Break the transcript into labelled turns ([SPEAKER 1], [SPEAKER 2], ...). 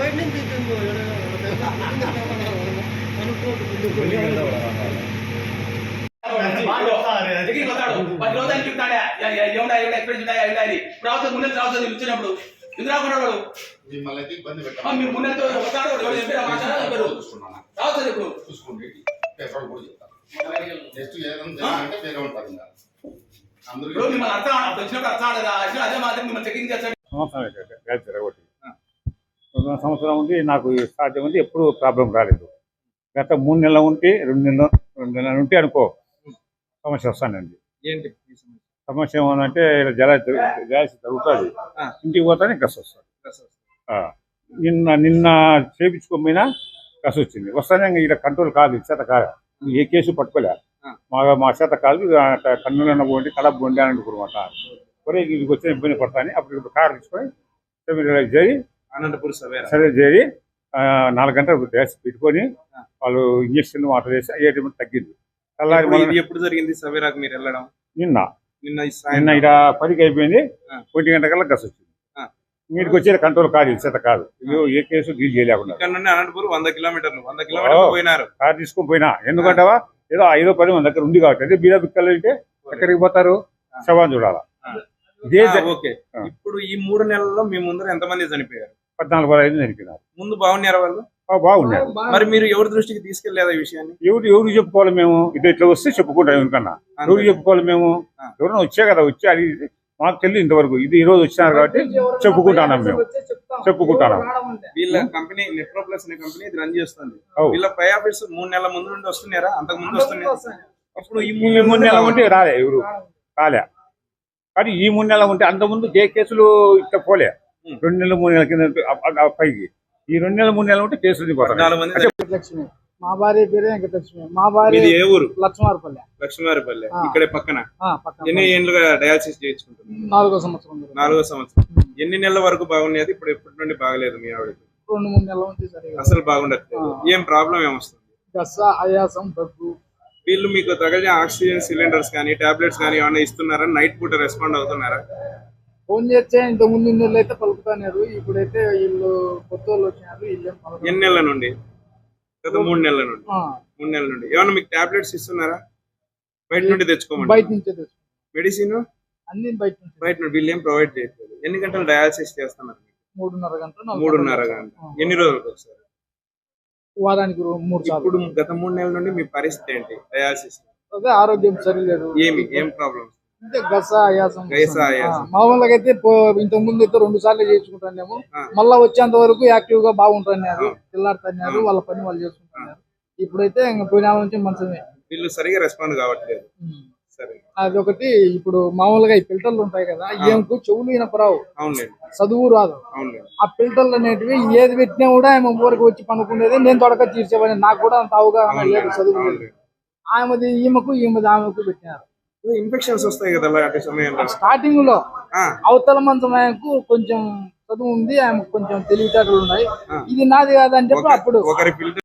[SPEAKER 1] బయట నుంచి వచ్చినప్పుడు ఎందుకు రాకున్నాడు మీరు ముందు రావచ్చు ఇప్పుడు
[SPEAKER 2] చూసుకోండి పేపర్ కూడా చెప్తాను నెక్స్ట్ ఏదంటే వేరే ఉంటుంది ఇంకా అందరూ
[SPEAKER 1] మిమ్మల్ని అర్థం వచ్చినప్పుడు అర్థం అదే మాత్రం మిమ్మల్ని చెకింగ్ చేస్తాడు.
[SPEAKER 3] సంవత్సరం ఉంది నాకు సాధ్యం ఉంది, ఎప్పుడు ప్రాబ్లం రాలేదు. గత 3 నెలలు ఉంటే 2 నెలలు ఉంటే అనుకో సమస్య వస్తానండి.
[SPEAKER 4] ఏంటి
[SPEAKER 3] సమస్య ఏమనంటే జలాసి తగ్గుతుంది, ఇంటికి పోతానే గస్ వస్తుంది. నిన్న చేపించుకోకపోయినా గస్ వచ్చింది, వస్తానే ఇక్కడ కంట్రోల్ కాదు, చేత కాదు. ఏ కేసు పట్టుకోలే, మా చేత కాదు. కన్నులన్న పోండి, కడప పోండి అని అనుకున్నమాట. ఒరే ఇదికి వచ్చిన ఇబ్బంది పడతాను. అప్పుడు కారు తీసుకొని చేరి
[SPEAKER 4] అనంతపురం
[SPEAKER 3] సరే చేరి 4 గంటలు గ్యాస్ పెట్టుకొని వాళ్ళు ఇంజక్షన్ వాటర్ వేసి అయ్యేటప్పుడు తగ్గింది.
[SPEAKER 4] ఇది ఎప్పుడు జరిగింది సవేరాకు మీరు వెళ్ళడం?
[SPEAKER 3] నిన్న ఇక్కడ 10కి అయిపోయింది, 1 గంట కల్లా గస్ వచ్చింది. మీటికి వచ్చే కంట్రోల్ కాదు, చేత కాదు. ఏ కేసు డీల్ చేయలేకుండా
[SPEAKER 4] అనంతపురం 100 కిలోమీటర్లు పోయినారు.
[SPEAKER 3] కారు తీసుకొని పోయినా ఎందుకంటావా, ఏదో 5-10 మంది దగ్గర ఉంది కాబట్టి. అదే బీద బిక్కలు అంటే ఎక్కడికి పోతారు, శవాన్ని చూడాలా.
[SPEAKER 4] ఓకే, ఇప్పుడు ఈ 3 నెలల్లో మీ ముందర ఎంతమంది చనిపోయారు?
[SPEAKER 3] 14-15 చనిపోయినారు.
[SPEAKER 4] ముందు బాగున్నారు వాళ్ళు?
[SPEAKER 3] బాగున్నారు.
[SPEAKER 4] మరి మీరు ఎవరి దృష్టికి తీసుకెళ్లేదా ఈ విషయాన్ని?
[SPEAKER 3] ఎవరు చెప్పుకోవాలి మేము? ఇట్లా వస్తే చెప్పుకుంటాం. ఎందుకన్నా ఎవరు చెప్పుకోవాలి మేము? ఎవరైనా వచ్చే కదా, వచ్చి అది మాకు తెలియదు ఇంతవరకు. ఇది ఈ రోజు వచ్చినారు కాబట్టి చెప్పుకుంటున్నాం, మేము చెప్పుకుంటున్నాం.
[SPEAKER 4] వీళ్ళ కంపెనీ నెప్రోప్లస్ అనే కంపెనీ ఇది రన్ చేస్తుంది. వీళ్ళ పై ఆఫీస్ 3 నెలల ముందు నుండి వస్తున్నారా? అంతకు ముందు వస్తున్నారా? ఇప్పుడు ఈ 3
[SPEAKER 3] నెలలు ఉంటే రాలే, ఎవరు రాలే. కానీ ఈ 3 నెలలు ఉంటే అంతకుముందు ఏ కేసులు ఇట్లా పోలే. 2 నెలలు 3 నెలల కింద పైకి ఈ 2 నెలలు 3 నెలలు ఉంటే కేసులు
[SPEAKER 5] లక్ష్మి. మా భార్య పేరు వెంకటలక్ష్మి. మా భార్య
[SPEAKER 4] ఏ ఊరు?
[SPEAKER 5] లక్ష్మారపల్లె.
[SPEAKER 4] లక్ష్మారపల్లె ఇక్కడే పక్కన. ఎన్ని ఏళ్ళుగా డయాలసిస్ చేయించుకుంటున్నారు?
[SPEAKER 5] 4వ సంవత్సరం.
[SPEAKER 4] 4వ సంవత్సరం. ఎన్ని నెలల వరకు బాగుండేది? ఇప్పుడు ఎప్పటి నుండి బాగలేదు మీ ఆవిడకి?
[SPEAKER 5] 2-3 నెలల నుంచి సరిగా
[SPEAKER 4] అసలు బాగుండట్లేదు. ఏం ప్రాబ్లం ఏమొస్తుంది?
[SPEAKER 5] గస, ఆయాసం, దగ్గు.
[SPEAKER 4] వీళ్ళు మీకు తగిన ఆక్సిజన్ సిలిండర్స్ కానీ టాబ్లెట్స్ కానీ ఏమైనా ఇస్తున్నారా? నైట్ పూట రెస్పాండ్ అవుతున్నారా?
[SPEAKER 5] ఫోన్ చేస్తే ఇంత ముందు నెలలు అయితే పలుకుతున్నారు, ఇప్పుడైతే వీళ్ళు కొత్త వాళ్ళు వచ్చినారు. వీళ్ళు
[SPEAKER 4] ఎన్ని నెలల నుండి? గత 3 నెలల నుండి. 3 నెలల నుండి ఏమైనా మీకు టాబ్లెట్స్ ఇస్తున్నారా? బయట నుండి తెచ్చుకోమండి.
[SPEAKER 5] బయట నుంచే తెచ్చుకో.
[SPEAKER 4] మెడిసిన్
[SPEAKER 5] అన్ని బయట నుంచి.
[SPEAKER 4] బయట నుండి వీళ్ళు ఏం ప్రొవైడ్ చేయట్లేదు. ఎన్ని గంటలు డయాలసిస్ చేస్తున్నారు?
[SPEAKER 5] 3:30 గంటలు.
[SPEAKER 4] 3:30 గంటలు. ఎన్ని రోజులకు ఒకసారి?
[SPEAKER 5] వారానికి 3 సార్లు.
[SPEAKER 4] ఇప్పుడు గత 3 నెలల నుండి మీ పరిస్థితి ఏంటి డయాలసిస్?
[SPEAKER 5] అదే ఆరోగ్యం సరిలేదు.
[SPEAKER 4] ఏం ప్రాబ్లమ్?
[SPEAKER 5] అంటే గస, ఆయాసం. మామూలుగా అయితే ఇంతకు ముందు అయితే 2 సార్లు చేయించుకుంటాము. మళ్ళా వచ్చేంత వరకు యాక్టివ్ గా బాగుంటున్నారు, పిల్లాడుతున్నారు, వాళ్ళ పని వాళ్ళు చేసుకుంటున్నారు. ఇప్పుడైతే ఇంకా పోయిన నుంచి మంచమే.
[SPEAKER 4] వీళ్ళు సరిగా రెస్పాండ్ కావట్లేదు.
[SPEAKER 5] అది ఒకటి. ఇప్పుడు మామూలుగా ఈ ఫిల్టర్లు ఉంటాయి కదా, ఏమకు చెవులు వినపరావు, చదువు రాదు. ఆ ఫిల్టర్లు అనేటివి ఏది పెట్టినా కూడా ఆమె ఊరికి వచ్చి పనుకునేది. నేను తొడక తీర్చేవాడిని, నాకు కూడా అంత అవగాహన లేదు, చదువు లేదు. ఆమెది ఈమెది ఆమెకు పెట్టినారు.
[SPEAKER 4] ఇన్ఫెక్షన్స్ వస్తాయి కదా అలాంటి సమయంలో.
[SPEAKER 5] స్టార్టింగ్ లో అవతల మంచం ఆమెకు కొంచెం చదువు ఉంది, ఆమెకు కొంచెం తెలివితేటలు ఉన్నాయి. ఇది నాది కాదని చెప్పి అప్పుడు
[SPEAKER 4] ఒకరి